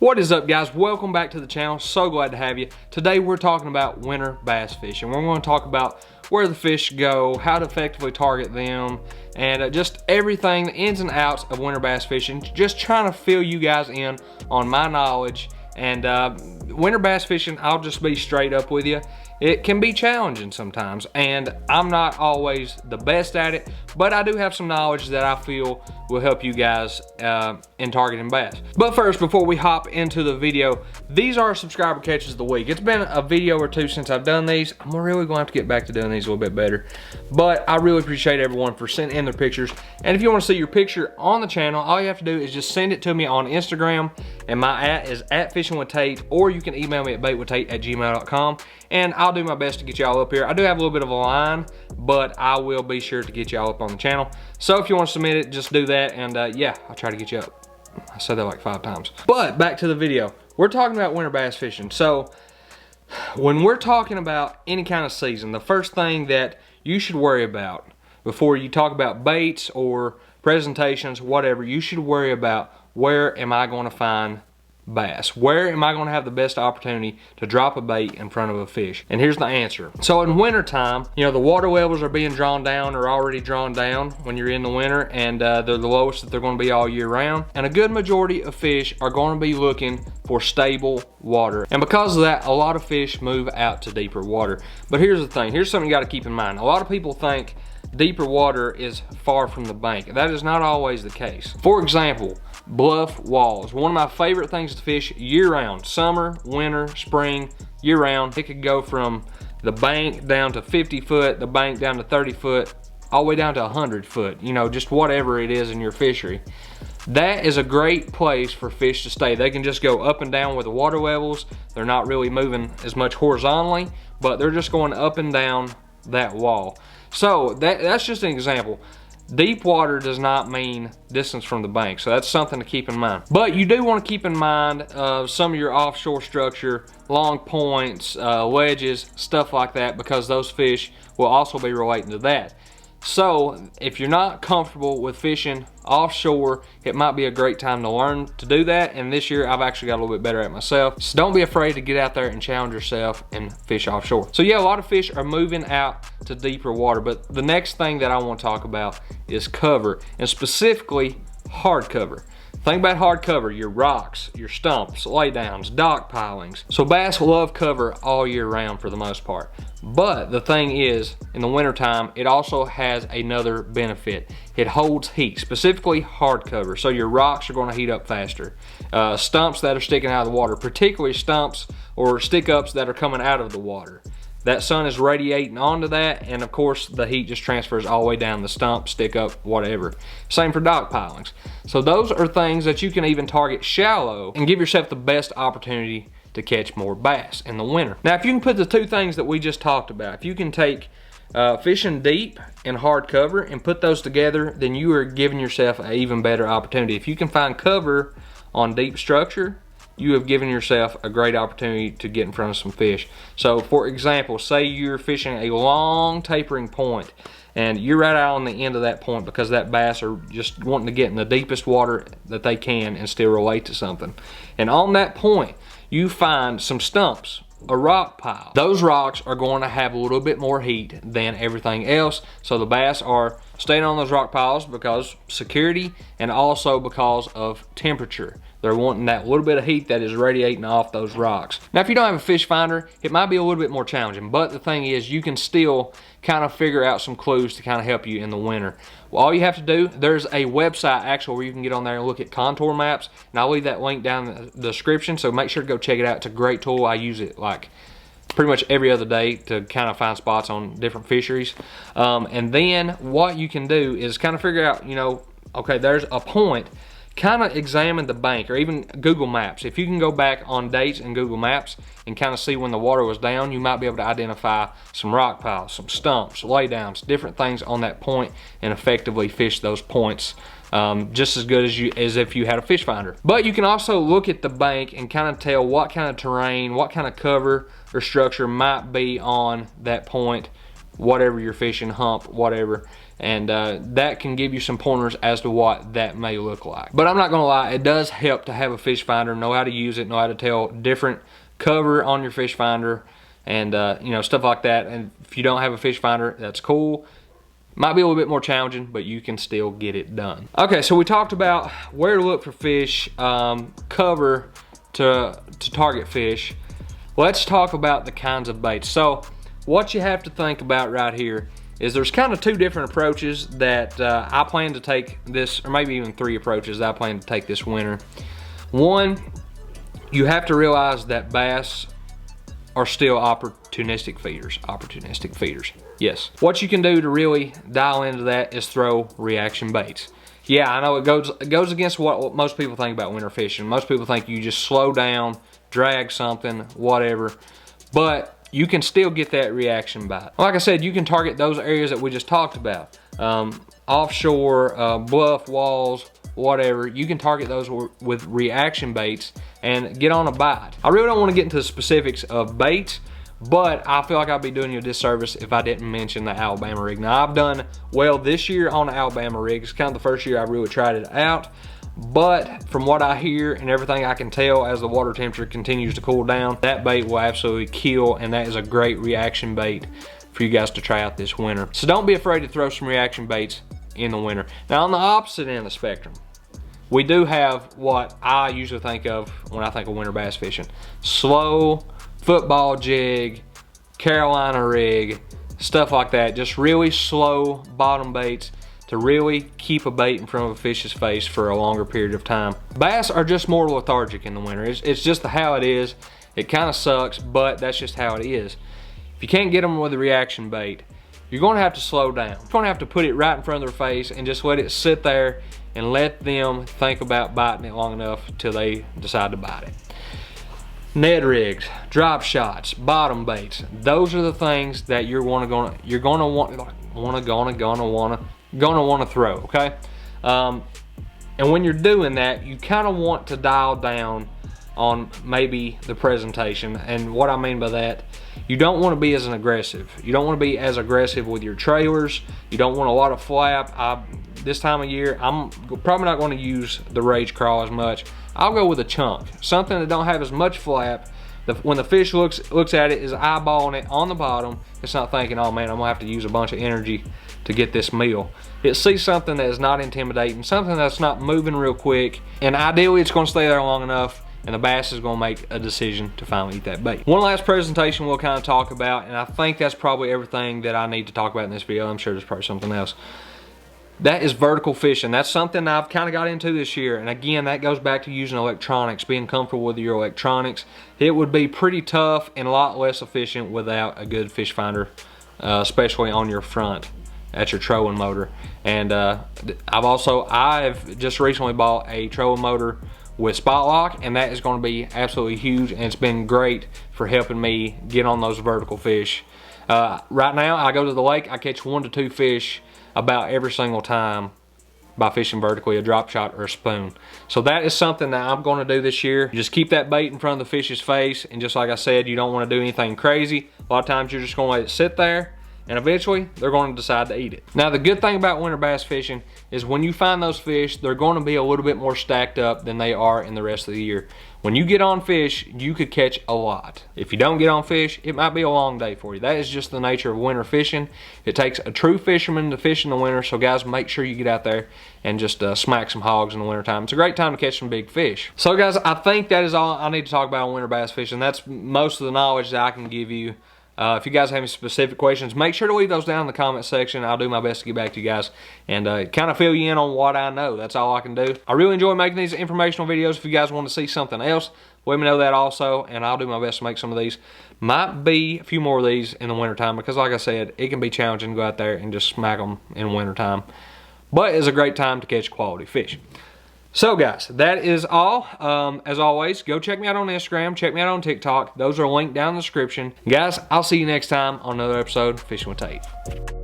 What is up, guys? Welcome back to the channel. So glad to have you. Today we're talking about winter bass fishing. We're going to talk about where the fish go, how to effectively target them, and just everything, the ins and outs of winter bass fishing. Just trying to fill you guys in on my knowledge. And winter bass fishing, I'll just be straight up with you, it can be challenging sometimes, and I'm not always the best at it, but I do have some knowledge that I feel will help you guys in targeting bass. But first, before we hop into the video, these are subscriber catches of the week. It's been a video or two since I've done these. I'm really going to have to get back to doing these a little bit better, but I really appreciate everyone for sending in their pictures. And if you want to see your picture on the channel, all you have to do is just send it to me on Instagram, and my @ is @fishingwithtate, or you can email me at baitwithtate@gmail.com, and I'll do my best to get y'all up here. I do have a little bit of a line, but I will be sure to get y'all up on the channel. So if you want to submit it, just do that, and yeah, I'll try to get you up. I said that like 5 times. But back to the video. We're talking about winter bass fishing. So when we're talking about any kind of season, the first thing that you should worry about before you talk about baits or presentations, whatever, you should worry about, where am I going to find bass? Where am I going to have the best opportunity to drop a bait in front of a fish? And here's the answer. So in winter time, you know, the water levels are being drawn down or already drawn down when you're in the winter, and they're the lowest that they're going to be all year round. And a good majority of fish are going to be looking for stable water. And because of that, a lot of fish move out to deeper water. But here's the thing. Here's something you got to keep in mind. A lot of people think deeper water is far from the bank. That is not always the case. For example, bluff walls. One of my favorite things to fish year-round. Summer, winter, spring, year-round. It could go from the bank down to 50 foot, the bank down to 30 foot, all the way down to 100 foot. You know, just whatever it is in your fishery. That is a great place for fish to stay. They can just go up and down with the water levels. They're not really moving as much horizontally, but they're just going up and down that wall. So that's just an example. Deep water does not mean distance from the bank, so that's something to keep in mind. But you do want to keep in mind some of your offshore structure, long points, ledges, stuff like that, because those fish will also be relating to that. So if you're not comfortable with fishing offshore, it might be a great time to learn to do that. And this year I've actually got a little bit better at myself. So don't be afraid to get out there and challenge yourself and fish offshore. So yeah, a lot of fish are moving out to deeper water, but the next thing that I want to talk about is cover, and specifically hard cover. Think about hard cover, your rocks, your stumps, laydowns, dock pilings. So bass love cover all year round for the most part. But the thing is, in the wintertime, it also has another benefit. It holds heat, specifically hard cover. So your rocks are going to heat up faster. Stumps that are sticking out of the water, particularly stumps or stick-ups that are coming out of the water. That sun is radiating onto that, and of course the heat just transfers all the way down the stump, stick up, whatever. Same for dock pilings. So those are things that you can even target shallow and give yourself the best opportunity to catch more bass in the winter. Now if you can put the two things that we just talked about, if you can take fishing deep and hard cover and put those together, then you are giving yourself an even better opportunity. If you can find cover on deep structure, you have given yourself a great opportunity to get in front of some fish. So for example, say you're fishing a long tapering point and you're right out on the end of that point because that bass are just wanting to get in the deepest water that they can and still relate to something. And on that point, you find some stumps, a rock pile. Those rocks are going to have a little bit more heat than everything else, so the bass are staying on those rock piles because security and also because of temperature. They're wanting that little bit of heat that is radiating off those rocks. Now if you don't have a fish finder, it might be a little bit more challenging, but the thing is you can still kind of figure out some clues to kind of help you in the winter. Well, all you have to do, there's a website actually where you can get on there and look at contour maps, and I'll leave that link down in the description, so make sure to go check it out. It's a great tool. I use it like pretty much every other day to kind of find spots on different fisheries. And then what you can do is kind of figure out, you know, okay, there's a point. Kind of examine the bank, or even Google Maps. If you can go back on dates in Google Maps and kind of see when the water was down, you might be able to identify some rock piles, some stumps, laydowns, different things on that point, and effectively fish those points just as good as if you had a fish finder. But you can also look at the bank and kind of tell what kind of terrain, what kind of cover or structure might be on that point, whatever you're fishing, hump, whatever. And that can give you some pointers as to what that may look like. But I'm not gonna lie, it does help to have a fish finder, know how to use it, know how to tell different cover on your fish finder, and you know, stuff like that. And if you don't have a fish finder, that's cool. Might be a little bit more challenging, but you can still get it done. Okay, so we talked about where to look for fish, cover to target fish. Let's talk about the kinds of baits. So what you have to think about right here is there's kind of two different approaches that I plan to take this, or maybe even three approaches that I plan to take this winter. One, you have to realize that bass are still opportunistic feeders. Yes. What you can do to really dial into that is throw reaction baits. Yeah, I know it goes against what most people think about winter fishing. Most people think you just slow down, drag something, whatever, but you can still get that reaction bite. Like I said, you can target those areas that we just talked about. Offshore, bluff, walls, whatever. You can target those with reaction baits and get on a bite. I really don't want to get into the specifics of baits, but I feel like I'd be doing you a disservice if I didn't mention the Alabama rig. Now, I've done well this year on the Alabama rig. It's kind of the first year I really tried it out. But from what I hear and everything I can tell, as the water temperature continues to cool down, that bait will absolutely kill, and that is a great reaction bait for you guys to try out this winter. So don't be afraid to throw some reaction baits in the winter. Now, on the opposite end of the spectrum, we do have what I usually think of when I think of winter bass fishing. Slow, football jig, Carolina rig, stuff like that. Just really slow bottom baits to really keep a bait in front of a fish's face for a longer period of time. Bass are just more lethargic in the winter. It's just how it is. It kind of sucks, but that's just how it is. If you can't get them with a reaction bait, you're gonna have to slow down. You're gonna have to put it right in front of their face and just let it sit there and let them think about biting it long enough till they decide to bite it. Ned rigs, drop shots, bottom baits, those are the things that you're gonna want to throw, okay? And when you're doing that, you kind of want to dial down on maybe the presentation. And what I mean by that, you don't want to be as aggressive. You don't want to be as aggressive with your trailers. You don't want a lot of flap. This time of year, I'm probably not going to use the Rage Crawl as much. I'll go with a chunk, something that don't have as much flap. When the fish looks at it, is eyeballing it on the bottom. It's not thinking, oh man, I'm gonna have to use a bunch of energy to get this meal. It sees something that is not intimidating, something that's not moving real quick, and ideally it's gonna stay there long enough, and the bass is gonna make a decision to finally eat that bait. One last presentation we'll kind of talk about, and I think that's probably everything that I need to talk about in this video. I'm sure there's probably something else. That is vertical fishing. That's something I've kind of got into this year. And again, that goes back to using electronics, being comfortable with your electronics. It would be pretty tough and a lot less efficient without a good fish finder, especially on your front at your trolling motor. And I've just recently bought a trolling motor with spot lock, and that is going to be absolutely huge, and it's been great for helping me get on those vertical fish. Right now, I go to the lake, I catch 1 to 2 fish about every single time by fishing vertically, a drop shot or a spoon. So that is something that I'm going to do this year. Just keep that bait in front of the fish's face, and just like I said, you don't want to do anything crazy. A lot of times you're just going to let it sit there, and eventually they're going to decide to eat it. Now, the good thing about winter bass fishing is when you find those fish, they're going to be a little bit more stacked up than they are in the rest of the year. When you get on fish, you could catch a lot. If you don't get on fish, it might be a long day for you. That is just the nature of winter fishing. It takes a true fisherman to fish in the winter, so guys, make sure you get out there and just smack some hogs in the winter time. It's a great time to catch some big fish. So guys, I think that is all I need to talk about on winter bass fishing. That's most of the knowledge that I can give you. If you guys have any specific questions, make sure to leave those down in the comment section. I'll do my best to get back to you guys and kind of fill you in on what I know. That's all I can do. I really enjoy making these informational videos. If you guys want to see something else, let me know that also, and I'll do my best to make some of these. Might be a few more of these in the wintertime because, like I said, it can be challenging to go out there and just smack them in wintertime. But it's a great time to catch quality fish. So guys, that is all. As always, go check me out on Instagram, check me out on TikTok. Those are linked down in the description. Guys, I'll see you next time on another episode of Fishing with Tate.